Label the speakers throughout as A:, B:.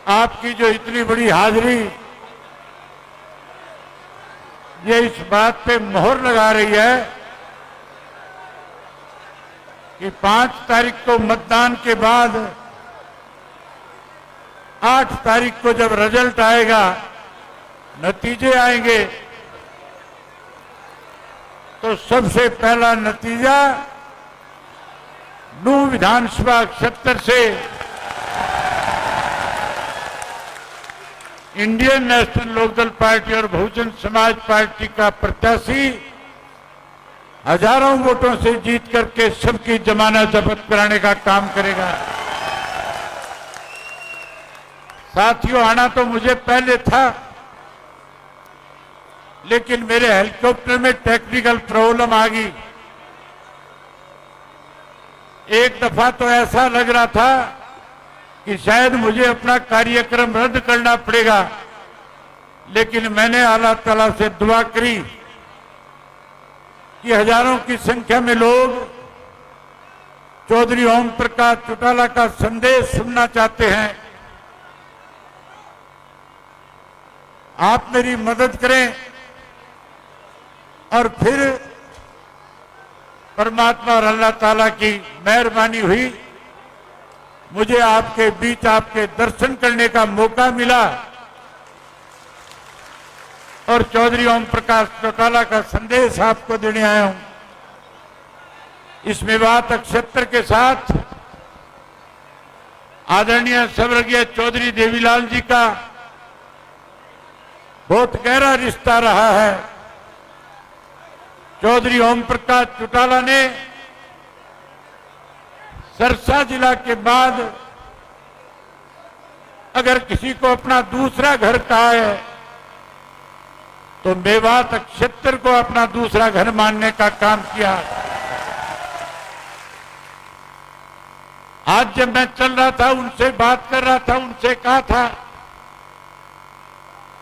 A: आपकी जो इतनी बड़ी हाजिरी ये इस बात पे मोहर लगा रही है कि 5 तारीख को मतदान के बाद 8 तारीख को जब रिजल्ट आएगा, नतीजे आएंगे, तो सबसे पहला नतीजा नूंह विधानसभा क्षेत्र से इंडियन नेशनल लोकदल पार्टी और बहुजन समाज पार्टी का प्रत्याशी हजारों वोटों से जीत करके सबकी जमानत जब्त कराने का काम करेगा। साथियों, आना तो मुझे पहले था, लेकिन मेरे हेलीकॉप्टर में टेक्निकल प्रॉब्लम आ गई। एक दफा तो ऐसा लग रहा था कि शायद मुझे अपना कार्यक्रम रद्द करना पड़ेगा, लेकिन मैंने अल्लाह ताला से दुआ करी कि हजारों की संख्या में लोग चौधरी ओम प्रकाश चौटाला का संदेश सुनना चाहते हैं। आप मेरी मदद करें और फिर परमात्मा और अल्लाह ताला की मेहरबानी हुई, मुझे आपके बीच आपके दर्शन करने का मौका मिला और चौधरी ओम प्रकाश चौटाला का संदेश आपको देने आया हूं। इस मेवात क्षेत्र के साथ आदरणीय स्वर्गीय चौधरी देवीलाल जी का बहुत गहरा रिश्ता रहा है। चौधरी ओम प्रकाश चौटाला ने सरसा जिला के बाद अगर किसी को अपना दूसरा घर कहा है तो मेवात क्षेत्र को अपना दूसरा घर मानने का काम किया। आज जब मैं चल रहा था, उनसे बात कर रहा था, उनसे कहा था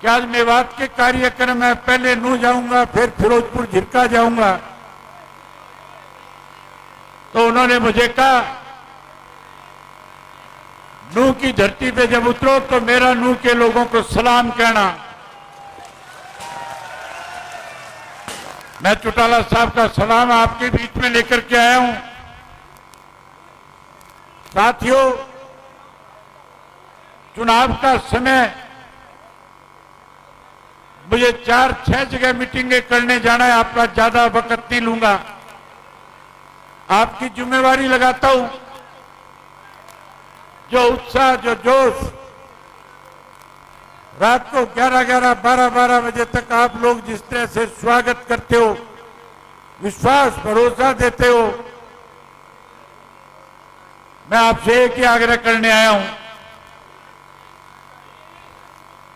A: कि आज मेवात के कार्यक्रम में पहले नूंह जाऊंगा, फिर फिरोजपुर झिरका जाऊंगा। तो उन्होंने मुझे कहा, नूंह की धरती पे जब उतरो तो मेरा नूंह के लोगों को सलाम कहना। मैं चौटाला साहब का सलाम आपके बीच में लेकर के आया हूं। साथियों, चुनाव का समय मुझे 4-6 जगह मीटिंगें करने जाना है, आपका ज्यादा वक्त नहीं लूंगा, आपकी जिम्मेवारी लगाता हूं। जो उत्साह, जो जोश, रात को 11-11, 12-12 बजे तक आप लोग जिस तरह से स्वागत करते हो, विश्वास भरोसा देते हो, मैं आपसे एक ही आग्रह करने आया हूं,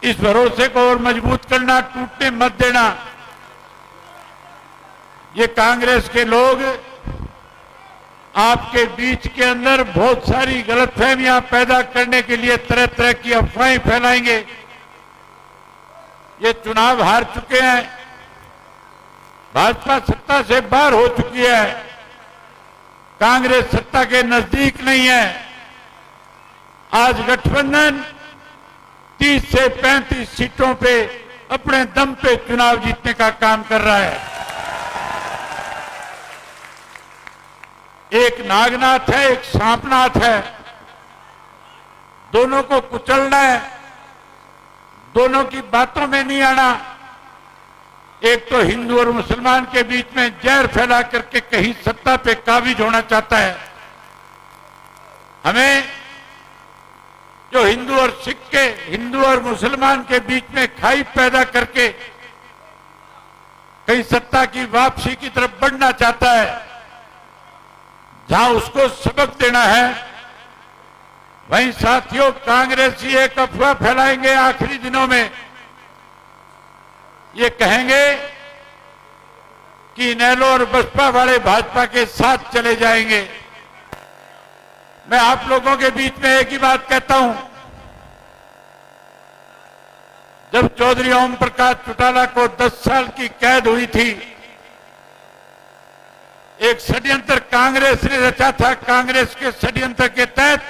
A: इस भरोसे को और मजबूत करना, टूटने मत देना। ये कांग्रेस के लोग आपके बीच के अंदर बहुत सारी गलतफहमियां पैदा करने के लिए तरह तरह की अफवाहें फैलाएंगे। ये चुनाव हार चुके हैं, भाजपा सत्ता से बाहर हो चुकी है, कांग्रेस सत्ता के नजदीक नहीं है। आज गठबंधन 30 से 35 सीटों पे अपने दम पे चुनाव जीतने का काम कर रहा है। एक नागनाथ है, एक सांपनाथ है, दोनों को कुचलना है, दोनों की बातों में नहीं आना। एक तो हिंदू और मुसलमान के बीच में जहर फैला करके कहीं सत्ता पे काबिज होना चाहता है। हमें जो हिंदू और सिख के, हिंदू और मुसलमान के बीच में खाई पैदा करके कहीं सत्ता की वापसी की तरफ बढ़ना चाहता है, जहां उसको सबक देना है, वहीं साथियों कांग्रेसी एक अफवाह फैलाएंगे आखिरी दिनों में। ये कहेंगे कि इनेलो और बसपा वाले भाजपा के साथ चले जाएंगे। मैं आप लोगों के बीच में एक ही बात कहता हूं, जब चौधरी ओम प्रकाश चौटाला को 10 साल की कैद हुई थी, एक षड्यंत्र कांग्रेस ने रचा था। कांग्रेस के षड्यंत्र के तहत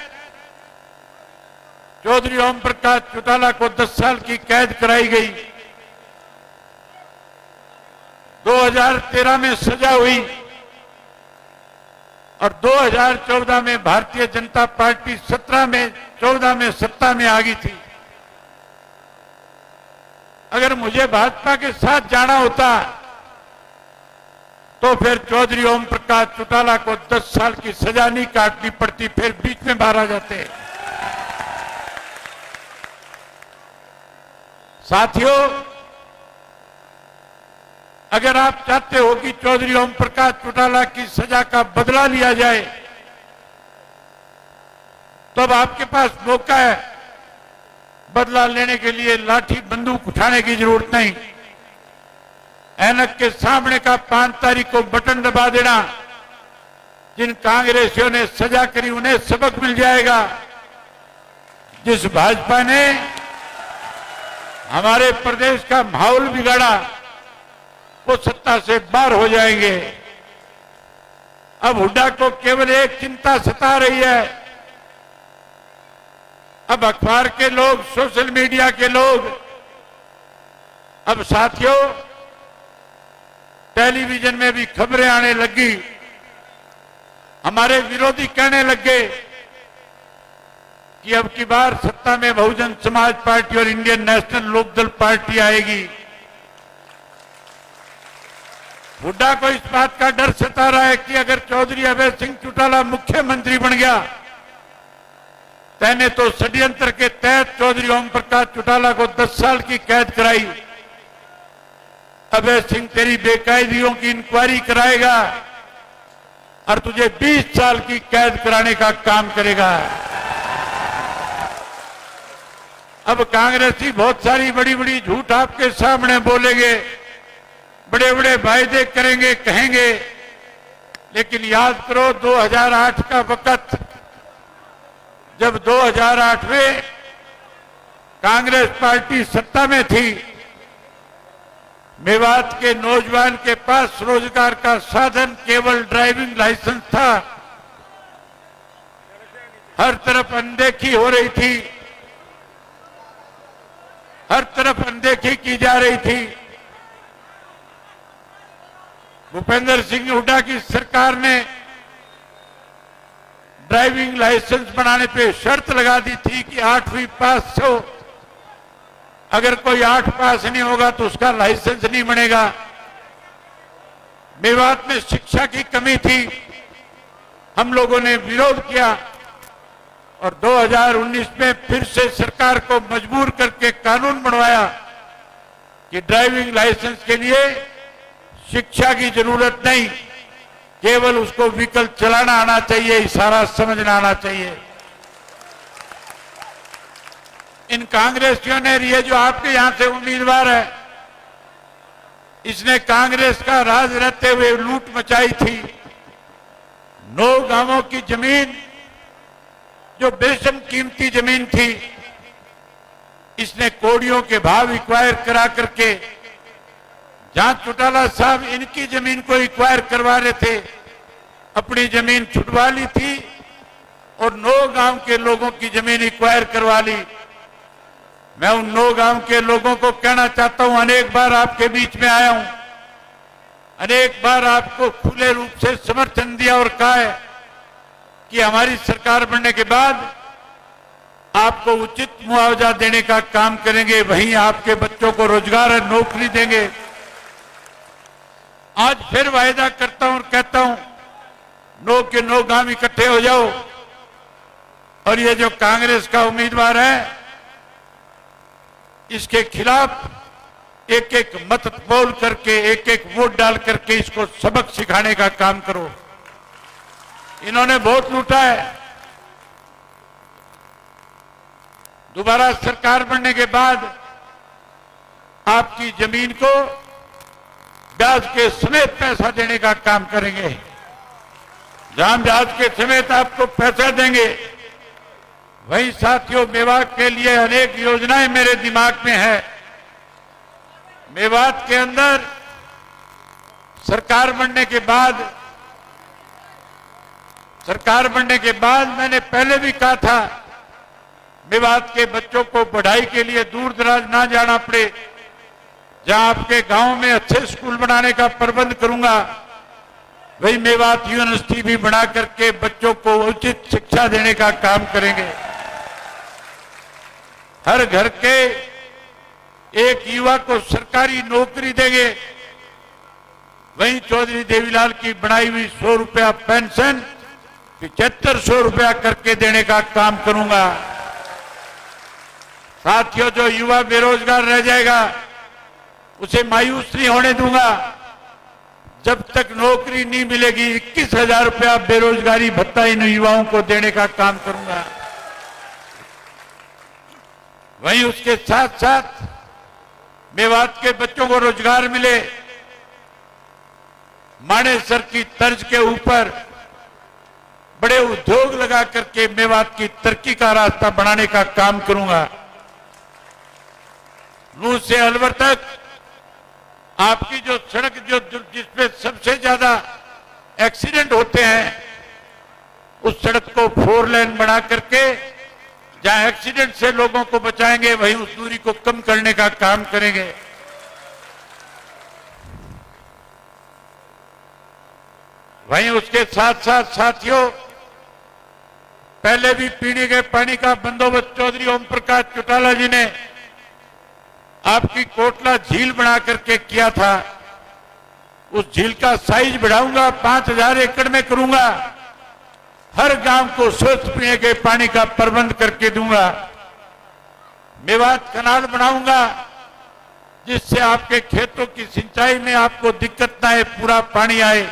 A: चौधरी ओम प्रकाश चौटाला को 10 साल की कैद कराई गई। 2013 में सजा हुई और 2014 में भारतीय जनता पार्टी 14 में सत्ता में आ गई थी। अगर मुझे भाजपा के साथ जाना होता तो फिर चौधरी ओम प्रकाश चौटाला को 10 साल की सजा नहीं काटनी पड़ती, फिर बीच में बाहर आ जाते। साथियों, अगर आप चाहते हो कि चौधरी ओम प्रकाश चौटाला की सजा का बदला लिया जाए तो अब आपके पास मौका है। बदला लेने के लिए लाठी बंदूक उठाने की जरूरत नहीं। ऐनक के सामने का 5 तारीख को बटन दबा देना। जिन कांग्रेसियों ने सजा करी उन्हें सबक मिल जाएगा। जिस भाजपा ने हमारे प्रदेश का माहौल बिगाड़ा वो सत्ता से बाहर हो जाएंगे। अब हुड्डा को केवल एक चिंता सता रही है। अब अखबार के लोग, सोशल मीडिया के लोग, अब साथियों टेलीविजन में भी खबरें आने लगी। हमारे विरोधी कहने लगे कि अब की बार सत्ता में बहुजन समाज पार्टी और इंडियन नेशनल लोकदल पार्टी आएगी। हुड्डा को इस बात का डर सता रहा है कि अगर चौधरी अभय सिंह चौटाला मुख्यमंत्री बन गया, तैने तो षड्यंत्र के तहत चौधरी ओम प्रकाश चौटाला को 10 साल की कैद कराई। अभय सिंह तेरी बेकायदियों की इंक्वायरी कराएगा और तुझे 20 साल की कैद कराने का काम करेगा। अब कांग्रेसी बहुत सारी बड़ी बड़ी झूठ आपके सामने बोलेंगे, बड़े बड़े वायदे करेंगे, कहेंगे, लेकिन याद करो 2008 का वक्त, जब 2008 में कांग्रेस पार्टी सत्ता में थी, मेवात के नौजवान के पास रोजगार का साधन केवल ड्राइविंग लाइसेंस था। हर तरफ अनदेखी हो रही थी, हर तरफ अनदेखी की जा रही थी। भूपेंद्र सिंह हुड्डा की सरकार ने ड्राइविंग लाइसेंस बनाने पे शर्त लगा दी थी कि 8वीं पास हो। अगर कोई 8 पास नहीं होगा तो उसका लाइसेंस नहीं बनेगा। मेवात में शिक्षा की कमी थी, हम लोगों ने विरोध किया और 2019 में फिर से सरकार को मजबूर करके कानून बनवाया कि ड्राइविंग लाइसेंस के लिए शिक्षा की जरूरत नहीं, केवल उसको व्हीकल चलाना आना चाहिए, इशारा समझना आना चाहिए। इन कांग्रेसियों ने, ये जो आपके यहां से उम्मीदवार है, इसने कांग्रेस का राज रहते हुए लूट मचाई थी। 9 गांवों की जमीन जो बेशम कीमती जमीन थी, इसने कोड़ियों के भाव एक्वायर करा करके, जहां चौटाला साहब इनकी जमीन को एक्वायर करवा रहे थे, अपनी जमीन छुटवा ली थी और 9 गांव के लोगों की जमीन एक्वायर करवा ली। मैं उन 9 गांव के लोगों को कहना चाहता हूं, अनेक बार आपके बीच में आया हूं, अनेक बार आपको खुले रूप से समर्थन दिया और कहा है कि हमारी सरकार बनने के बाद आपको उचित मुआवजा देने का काम करेंगे, वहीं आपके बच्चों को रोजगार और नौकरी देंगे। आज फिर वायदा करता हूं और कहता हूं, 9 के 9 गांव इकट्ठे हो जाओ और ये जो कांग्रेस का उम्मीदवार है, इसके खिलाफ एक एक मत बोल करके, एक एक वोट डाल करके इसको सबक सिखाने का काम करो। इन्होंने बहुत लूटा है। दोबारा सरकार बनने के बाद आपकी जमीन को ब्याज के समेत पैसा देने का काम करेंगे। जहां ब्याज के समेत आपको पैसा देंगे, वही साथियों मेवात के लिए अनेक योजनाएं मेरे दिमाग में है। मेवात के अंदर सरकार बनने के बाद मैंने पहले भी कहा था मेवात के बच्चों को पढ़ाई के लिए दूर दराज ना जाना पड़े, जहां आपके गांव में अच्छे स्कूल बनाने का प्रबंध करूंगा, वही मेवात यूनिवर्सिटी भी बना करके बच्चों को उचित शिक्षा देने का काम करेंगे। हर घर के एक युवा को सरकारी नौकरी देंगे। वहीं चौधरी देवीलाल की बनाई हुई 100 रुपया पेंशन 7500 रुपया करके देने का काम करूंगा। साथियों, जो युवा बेरोजगार रह जाएगा उसे मायूस नहीं होने दूंगा। जब तक नौकरी नहीं मिलेगी 21,000 रुपया बेरोजगारी भत्ता इन युवाओं को देने का काम करूंगा। वहीं उसके साथ साथ मेवात के बच्चों को रोजगार मिले, मानेसर की तर्ज के ऊपर बड़े उद्योग लगा करके मेवात की तरक्की का रास्ता बनाने का काम करूंगा। नूह से अलवर तक आपकी जो सड़क जिसपे सबसे ज्यादा एक्सीडेंट होते हैं, उस सड़क को 4 लेन बना करके जहां एक्सीडेंट से लोगों को बचाएंगे, वहीं उस दूरी को कम करने का काम करेंगे। वहीं उसके साथ साथ साथियों, पहले भी पीने के पानी का बंदोबस्त चौधरी ओम प्रकाश चौटाला जी ने आपकी कोटला झील बना करके किया था। उस झील का साइज बढ़ाऊंगा, 5000 एकड़ में करूंगा। हर गांव को स्वच्छ पीने के पानी का प्रबंध करके दूंगा। मेवात कनाल बनाऊंगा, जिससे आपके खेतों की सिंचाई में आपको दिक्कत ना आए, पूरा पानी आए।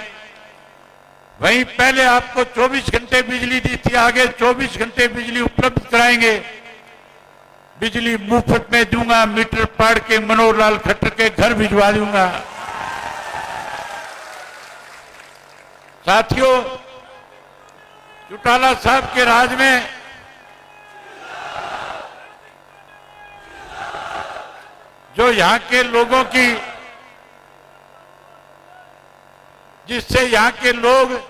A: वहीं पहले आपको 24 घंटे बिजली दी थी, आगे 24 घंटे बिजली उपलब्ध कराएंगे। बिजली मुफ्त में दूंगा, मीटर पाड़ के मनोहर लाल खट्टर के घर भिजवा दूंगा। साथियों, चौटाला साहब के राज में जो यहां के लोगों की, जिससे यहां के लोग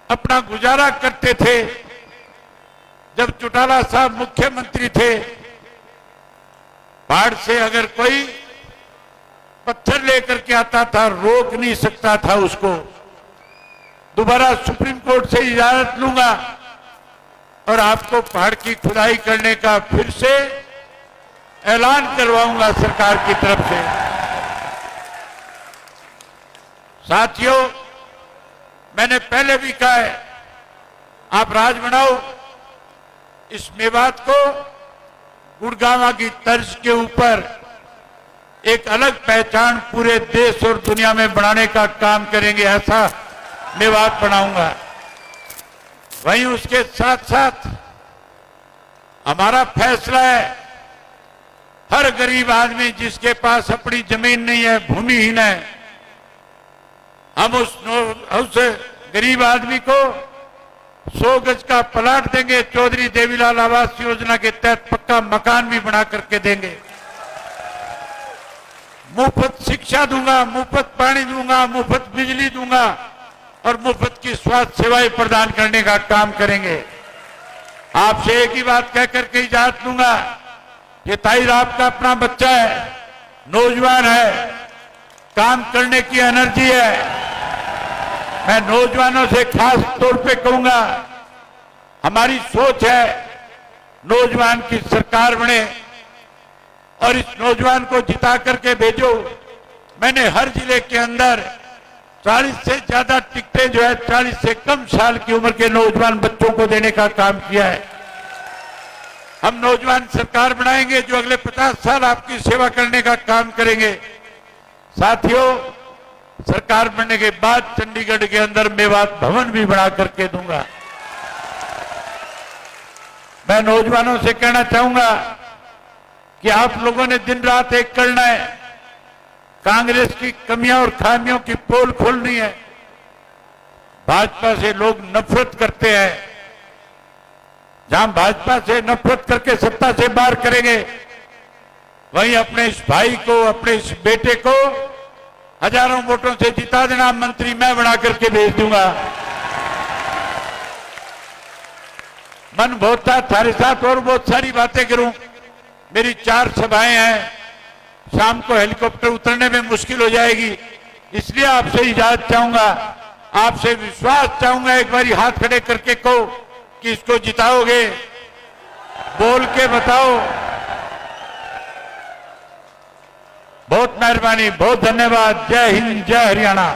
A: अपना गुजारा करते थे, जब चौटाला साहब मुख्यमंत्री थे, बाढ़ से अगर कोई पत्थर लेकर के आता था, रोक नहीं सकता था उसको। दोबारा सुप्रीम कोर्ट से इजाजत लूंगा और आपको पहाड़ की खुदाई करने का फिर से ऐलान करवाऊंगा सरकार की तरफ से। साथियों, मैंने पहले भी कहा है, आप राज बनाओ, इस मेवात को गुड़गांव की तर्ज के ऊपर एक अलग पहचान पूरे देश और दुनिया में बनाने का काम करेंगे, ऐसा मेवात बनाऊंगा। वहीं उसके साथ साथ हमारा फैसला है, हर गरीब आदमी जिसके पास अपनी जमीन नहीं है, भूमिहीन है, हम उस गरीब आदमी को 100 गज का प्लाट देंगे। चौधरी देवीलाल आवास योजना के तहत पक्का मकान भी बना करके देंगे। मुफ्त शिक्षा दूंगा, मुफ्त पानी दूंगा, मुफ्त बिजली दूंगा और मुफ्त की स्वास्थ्य सेवाएं प्रदान करने का काम करेंगे। आपसे एक ही बात कह करके इजाजत दूंगा, ये ताहिर आपका अपना बच्चा है, नौजवान है, काम करने की एनर्जी है। मैं नौजवानों से खास तौर पे कहूंगा, हमारी सोच है नौजवान की सरकार बने और इस नौजवान को जिता करके भेजो। मैंने हर जिले के अंदर 40 से ज्यादा टिकटें जो है 40 से कम साल की उम्र के नौजवान बच्चों को देने का काम किया है। हम नौजवान सरकार बनाएंगे जो अगले 50 साल आपकी सेवा करने का काम करेंगे। साथियों, सरकार बनने के बाद चंडीगढ़ के अंदर मेवात भवन भी बना करके दूंगा। मैं नौजवानों से कहना चाहूंगा कि आप लोगों ने दिन रात एक करना है, कांग्रेस की कमियां और खामियों की पोल खोलनी है। भाजपा से लोग नफरत करते हैं, जहां भाजपा से नफरत करके सत्ता से बाहर करेंगे, वहीं अपने इस भाई को, अपने इस बेटे को हजारों वोटों से जिता देना, मंत्री मैं बना करके भेज दूंगा। मन बहुत था थारे साथ और बहुत सारी बातें करूं। मेरी 4 सभाएं हैं, शाम को हेलीकॉप्टर उतरने में मुश्किल हो जाएगी, इसलिए आपसे इजाजत चाहूंगा, आपसे विश्वास चाहूंगा। एक बारी हाथ खड़े करके कहो कि इसको जिताओगे, बोल के बताओ। बहुत मेहरबानी, बहुत धन्यवाद। जय हिंद, जय हरियाणा।